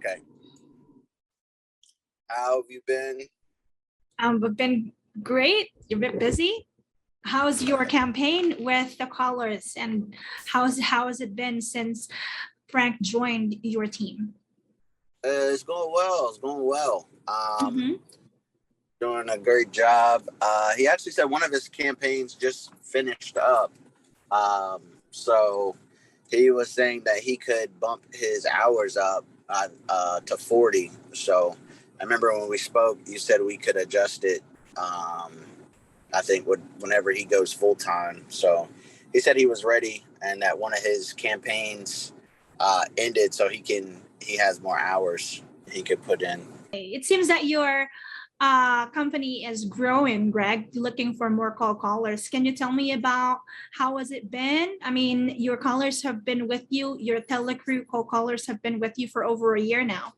Okay. How have you been? I've been great. You're a bit busy. How's your campaign with the callers, and how has it been since Frank joined your team? It's going well. It's going well. Mhm. Doing a great job. He actually said one of his campaigns just finished up. So he was saying that he could bump his hours up to 40. So I remember when we spoke, you said we could adjust it. I think whenever he goes full time. So he said he was ready, and that one of his campaigns ended, so he has more hours he could put in. It seems that your company is growing, Greg, looking for more callers. Can you tell me about how has it been? I mean, your callers have been with you, your Telecrew callers have been with you for over a year now.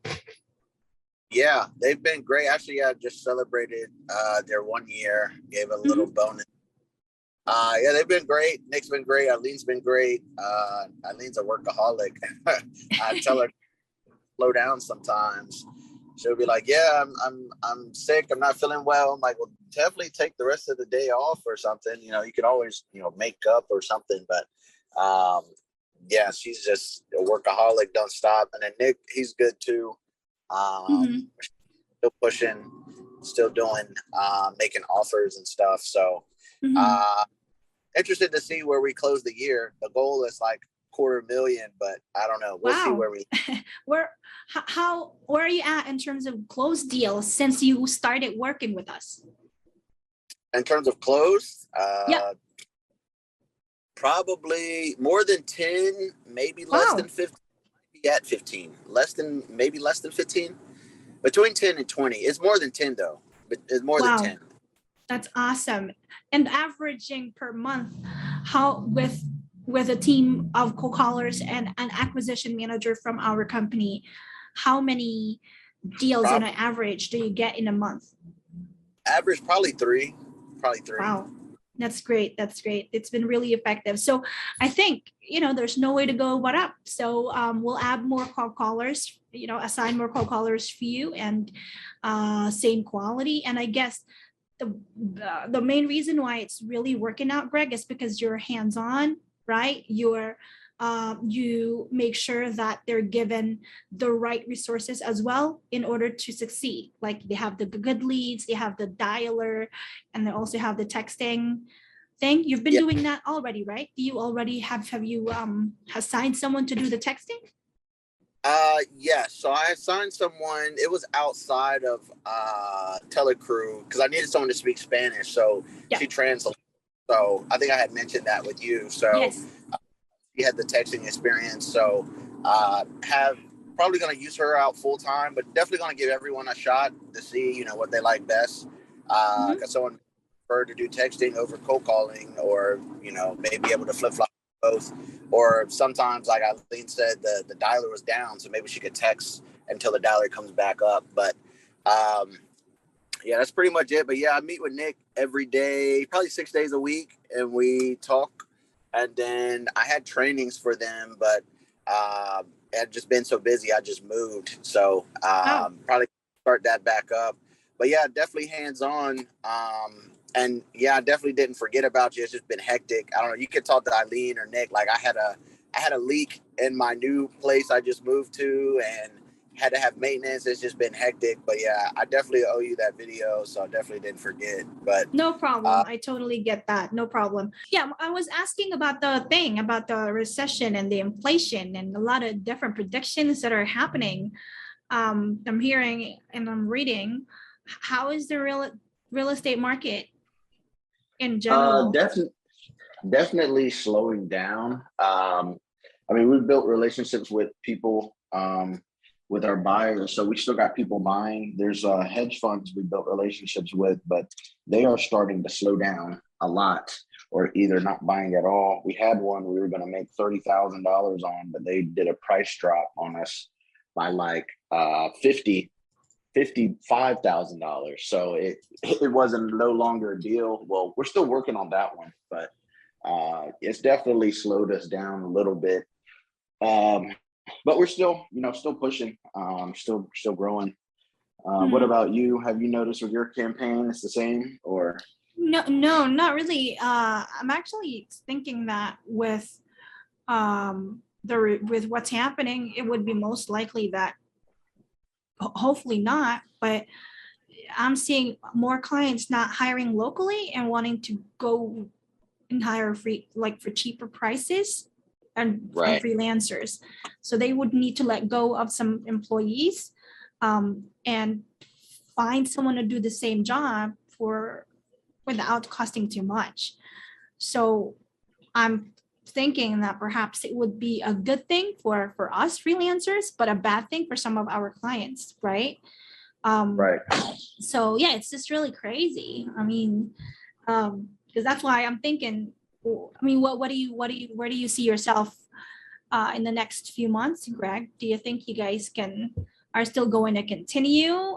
Yeah, they've been great. Actually, I just celebrated their 1 year, gave a little bonus. Yeah, they've been great. Nick's been great. Eileen's been great. Eileen's a workaholic. I tell her slow down sometimes. She'll be like, "Yeah, I'm sick. I'm not feeling well." I'm like, "Well, definitely take the rest of the day off or something. You know, you could always, make up or something." But yeah, she's just a workaholic. Don't stop. And then Nick, he's good too. Still pushing, still doing, making offers and stuff. So interested to see where we close the year. The goal is like 250,000, but I don't know. We'll see where we where are you at in terms of closed deals since you started working with us? In terms of close, Yeah. probably more than 10, maybe less than 15. Maybe at 15, maybe less than 15, between 10 and 20. It's more than 10 though, but it's more than 10. That's awesome. And averaging per month, how with a team of co-callers and an acquisition manager from our company, how many deals on an average do you get in a month? Average probably three. Wow, that's great. That's great. It's been really effective. So I think, there's no way to go but up. So we'll add more callers, assign more callers for you, and same quality. And I guess the main reason why it's really working out, Greg, is because you're hands-on, right? You make sure that they're given the right resources as well in order to succeed. Like they have the good leads, they have the dialer, and they also have the texting thing. You've been doing that already, right? Do you already have you assigned someone to do the texting? Yes. So I assigned someone. It was outside of Telecrew because I needed someone to speak Spanish. So she translated. So I think I had mentioned that with you. So she had the texting experience. So have probably going to use her out full time, but definitely going to give everyone a shot to see what they like best. Because someone prefer to do texting over cold calling, or maybe able to flip flop both. Or sometimes, like Eileen said, the dialer was down, so maybe she could text until the dialer comes back up. But yeah, that's pretty much it. But yeah, I meet with Nick every day, probably 6 days a week, and we talk. And then I had trainings for them, but I've just been so busy, I just moved. So probably start that back up. But yeah, definitely hands-on. And yeah, I definitely didn't forget about you. It's just been hectic. I don't know. You could talk to Eileen or Nick. Like I had a leak in my new place I just moved to, and had to have maintenance. It's just been hectic. But yeah, I definitely owe you that video, so I definitely didn't forget. But no problem. I totally get that. No problem. Yeah, I was asking about the recession and the inflation and a lot of different predictions that are happening. I'm hearing and I'm reading. How is the real estate market in general? Definitely slowing down. I mean, we've built relationships with people, with our buyers, so we still got people buying. There's hedge funds we built relationships with, but they are starting to slow down a lot, or either not buying at all. We had one we were going to make $30,000 on, but they did a price drop on us by like $55,000. So it wasn't no longer a deal. Well, we're still working on that one, but it's definitely slowed us down a little bit. but we're still, still pushing, still growing. What about you? Have you noticed with your campaign, it's the same or? No, not really. I'm actually thinking that with with what's happening, it would be most likely that hopefully not, but I'm seeing more clients not hiring locally and wanting to go and hire for cheaper prices and Right. freelancers. So they would need to let go of some employees and find someone to do the same job without costing too much. So I'm thinking that perhaps it would be a good thing for us freelancers, but a bad thing for some of our clients, right? Right. So yeah, it's just really crazy. I mean, because that's why I'm thinking, I mean, where do you see yourself in the next few months, Greg? Do you think you guys are still going to continue?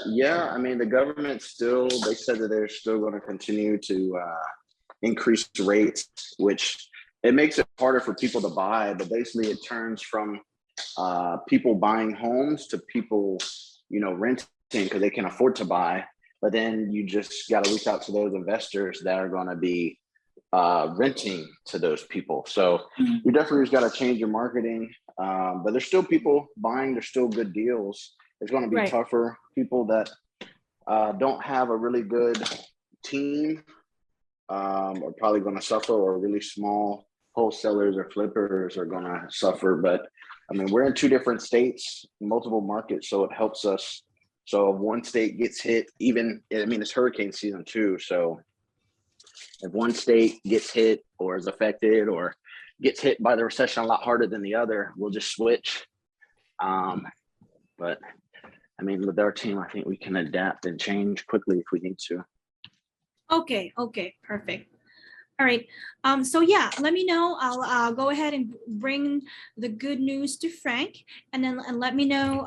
Yeah, I mean, the government they said that they're still going to continue to increase rates, which it makes it harder for people to buy, but basically it turns from people buying homes to people, renting because they can afford to buy. But then you just got to reach out to those investors that are going to be renting to those people. So you definitely just got to change your marketing. But there's still people buying. There's still good deals. It's going to be tougher. People that don't have a really good team are probably going to suffer, or really small wholesalers or flippers are going to suffer. But I mean, we're in 2 different states, multiple markets, so it helps us. So if one state gets hit, it's hurricane season too. So if one state gets hit or is affected or gets hit by the recession a lot harder than the other, we'll just switch. But I mean, with our team, I think we can adapt and change quickly if we need to. Okay, perfect. All right. So yeah, let me know. I'll go ahead and bring the good news to Frank, and let me know,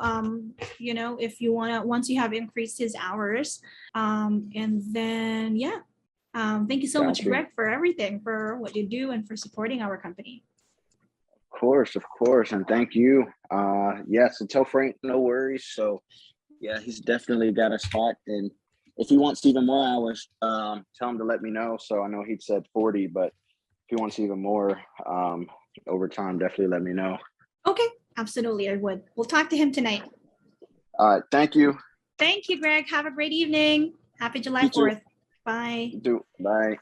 if you once you have increased his hours. And then, yeah. Thank you so much, Greg, for everything, for what you do and for supporting our company. Of course. And thank you. So tell Frank, no worries. So yeah, he's definitely got a spot. And if he wants even more hours, tell him to let me know. So I know he said 40, but if he wants even more overtime, definitely let me know. Okay, absolutely. I would. We'll talk to him tonight. All right. Thank you. Thank you, Greg. Have a great evening. Happy July 4th. Bye. Bye.